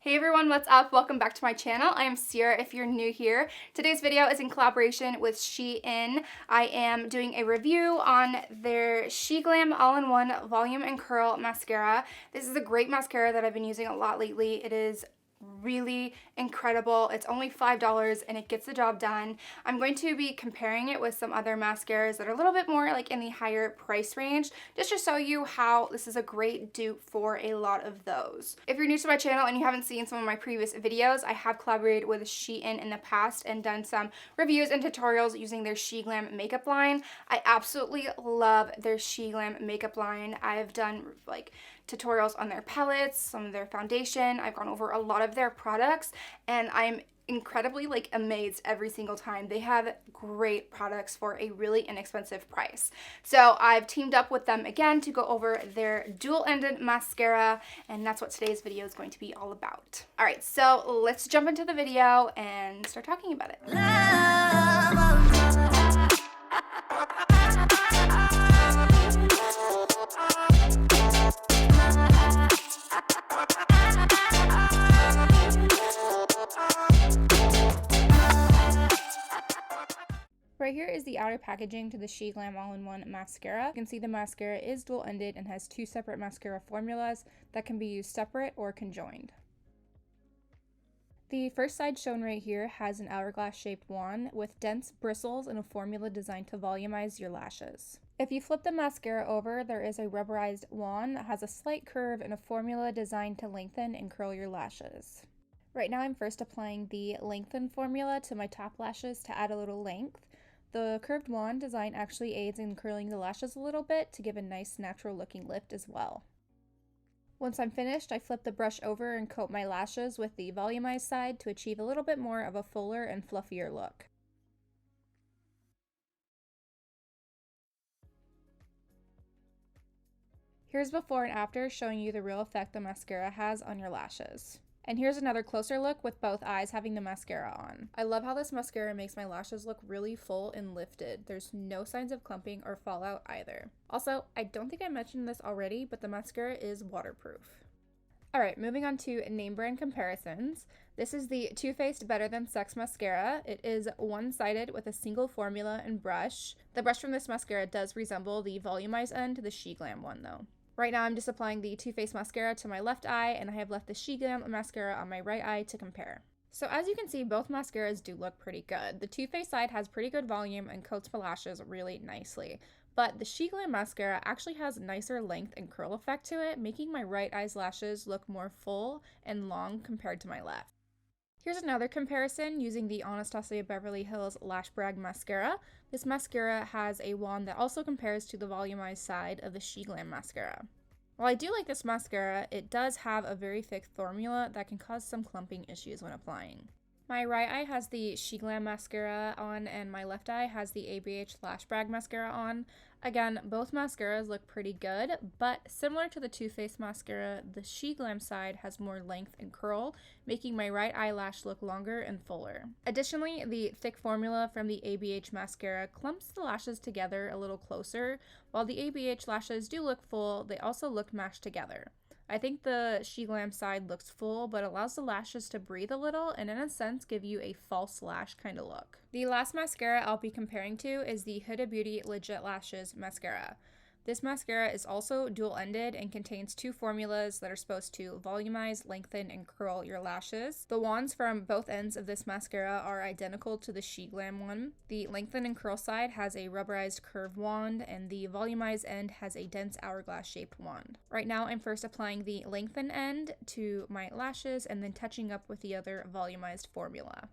Hey everyone, what's up? Welcome back to my channel. I am Sierra if you're new here. Today's video is in collaboration with Shein. I am doing a review on their SHEGLAM All-in-One Volume and Curl Mascara. This is a great mascara that I've been using a lot lately. It is really incredible. It's only $5 and it gets the job done. I'm going to be comparing it with some other mascaras that are a little bit more like in the higher price range, just to show you how this is a great dupe for a lot of those. If you're new to my channel and you haven't seen some of my previous videos, I have collaborated with Shein in the past and done some reviews and tutorials using their SHEGLAM makeup line. I absolutely love their SHEGLAM makeup line. I've done like tutorials on their palettes, some of their foundation. I've gone over a lot of their products and I'm incredibly amazed every single time. They have great products for a really inexpensive price. So I've teamed up with them again to go over their dual-ended mascara, and that's what today's video is going to be all about. All right, so let's jump into the video and start talking about it. Right here is the outer packaging to the SHEGLAM All-in-One Mascara. You can see the mascara is dual-ended and has two separate mascara formulas that can be used separate or conjoined. The first side shown right here has an hourglass-shaped wand with dense bristles and a formula designed to volumize your lashes. If you flip the mascara over, there is a rubberized wand that has a slight curve and a formula designed to lengthen and curl your lashes. Right now I'm first applying the lengthen formula to my top lashes to add a little length. The curved wand design actually aids in curling the lashes a little bit to give a nice natural looking lift as well. Once I'm finished, I flip the brush over and coat my lashes with the volumized side to achieve a little bit more of a fuller and fluffier look. Here's before and after showing you the real effect the mascara has on your lashes. And here's another closer look with both eyes having the mascara on. I love how this mascara makes my lashes look really full and lifted. There's no signs of clumping or fallout either. Also, I don't think I mentioned this already, but the mascara is waterproof. Alright, moving on to name brand comparisons. This is the Too Faced Better Than Sex Mascara. It is one-sided with a single formula and brush. The brush from this mascara does resemble the volumized end to the SHEGLAM one though. Right now I'm just applying the Too Faced mascara to my left eye, and I have left the SHEGLAM mascara on my right eye to compare. So as you can see, both mascaras do look pretty good. The Too Faced side has pretty good volume and coats my lashes really nicely, but the SHEGLAM mascara actually has nicer length and curl effect to it, making my right eye's lashes look more full and long compared to my left. Here's another comparison using the Anastasia Beverly Hills Lash Brag Mascara. This mascara has a wand that also compares to the volumized side of the SHEGLAM mascara. While I do like this mascara, it does have a very thick formula that can cause some clumping issues when applying. My right eye has the SHEGLAM mascara on and my left eye has the ABH Lash Brag mascara on. Again, both mascaras look pretty good, but similar to the Too Faced mascara, the SHEGLAM side has more length and curl, making my right eyelash look longer and fuller. Additionally, the thick formula from the ABH mascara clumps the lashes together a little closer. While the ABH lashes do look full, they also look mashed together. I think the SHEGLAM side looks full, but allows the lashes to breathe a little and in a sense give you a false lash kind of look. The last mascara I'll be comparing to is the Huda Beauty Legit Lashes mascara. This mascara is also dual-ended and contains two formulas that are supposed to volumize, lengthen, and curl your lashes. The wands from both ends of this mascara are identical to the SHEGLAM one. The lengthen and curl side has a rubberized curved wand, and the volumized end has a dense hourglass-shaped wand. Right now, I'm first applying the lengthen end to my lashes and then touching up with the other volumized formula.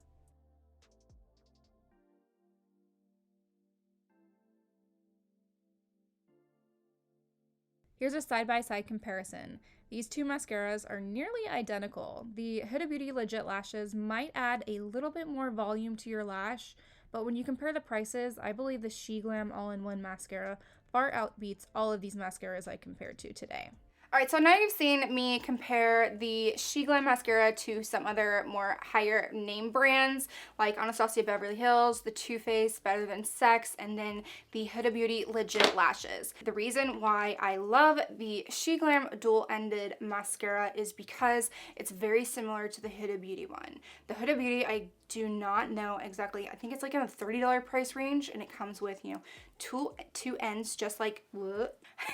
Here's a side-by-side comparison. These two mascaras are nearly identical. The Huda Beauty Legit Lashes might add a little bit more volume to your lash, but when you compare the prices, I believe the SHEGLAM All-in-One Mascara far outbeats all of these mascaras I compared to today. Alright, so now you've seen me compare the SHEGLAM mascara to some other more higher name brands like Anastasia, Beverly Hills, the Too Faced, Better Than Sex, and then the Huda Beauty Legit Lashes. The reason why I love the SHEGLAM dual-ended mascara is because it's very similar to the Huda Beauty one. The Huda Beauty, I do not know exactly. I think it's like in a $30 price range, and it comes with, you know, two ends, just like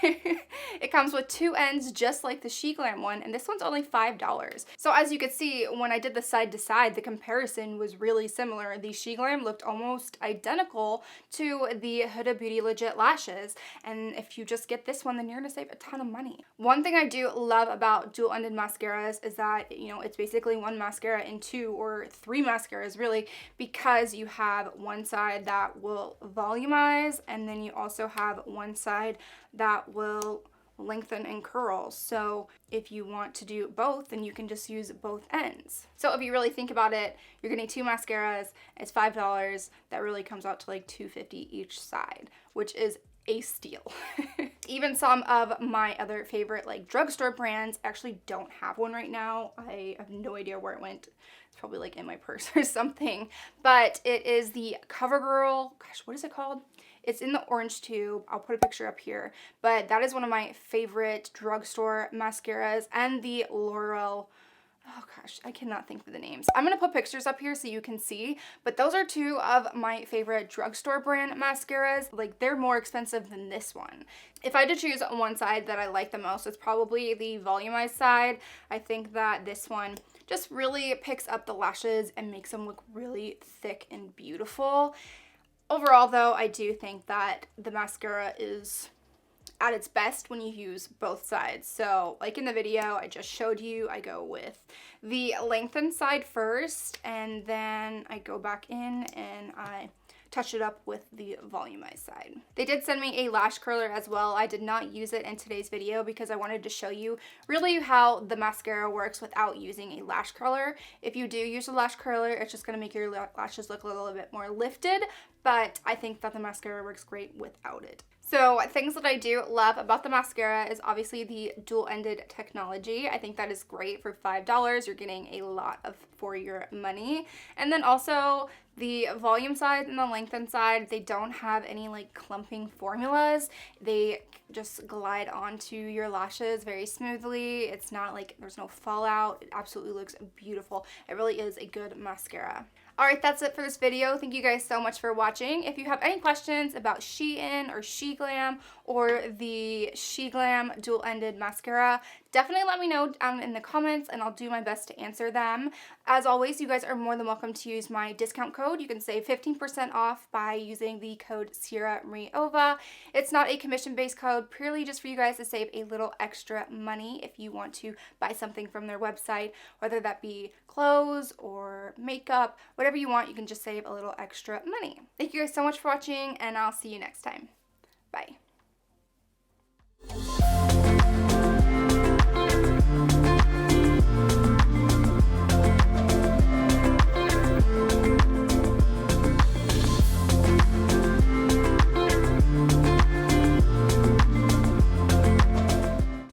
it comes with two ends just like the SHEGLAM one, and this one's only $5. So as you could see, when I did the side to side, the comparison was really similar. The SHEGLAM looked almost identical to the Huda Beauty Legit Lashes, and if you just get this one, then you're gonna save a ton of money. One thing I do love about dual-ended mascaras is that, you know, it's basically one mascara in two or three mascaras really, because you have one side that will volumize, and then you also have one side that will lengthen and curl. So if you want to do both, then you can just use both ends. So if you really think about it, you're getting two mascaras, it's $5. That really comes out to like $2.50 each side, which is a steal. Even some of my other favorite like drugstore brands actually don't have one right now. I have no idea where it went. It's probably like in my purse or something, but it is the CoverGirl, gosh, what is it called? It's in the orange tube. I'll put a picture up here, but that is one of my favorite drugstore mascaras, and the L'Oreal, oh gosh, I cannot think of the names. I'm gonna put pictures up here so you can see, but those are two of my favorite drugstore brand mascaras. Like, they're more expensive than this one. If I had to choose one side that I like the most, it's probably the volumized side. I think that this one just really picks up the lashes and makes them look really thick and beautiful. Overall though, I do think that the mascara is at its best when you use both sides. So like in the video I just showed you, I go with the lengthened side first, and then I go back in and I touch it up with the volumized side. They did send me a lash curler as well. I did not use it in today's video because I wanted to show you really how the mascara works without using a lash curler. If you do use a lash curler, it's just going to make your lashes look a little bit more lifted, but I think that the mascara works great without it. So things that I do love about the mascara is obviously the dual-ended technology. I think that is great. For $5, you're getting a lot for your money. And then also the volume side and the lengthened side, they don't have any like clumping formulas. They just glide onto your lashes very smoothly. It's not like there's no fallout. It absolutely looks beautiful. It really is a good mascara. Alright, that's it for this video. Thank you guys so much for watching. If you have any questions about Shein or SHEGLAM or the SHEGLAM dual-ended mascara, definitely let me know down in the comments and I'll do my best to answer them. As always, you guys are more than welcome to use my discount code. You can save 15% off by using the code Sierra Marie Ova. It's not a commission-based code, purely just for you guys to save a little extra money if you want to buy something from their website, whether that be clothes or makeup, whatever you want, you can just save a little extra money. Thank you guys so much for watching, and I'll see you next time. Bye.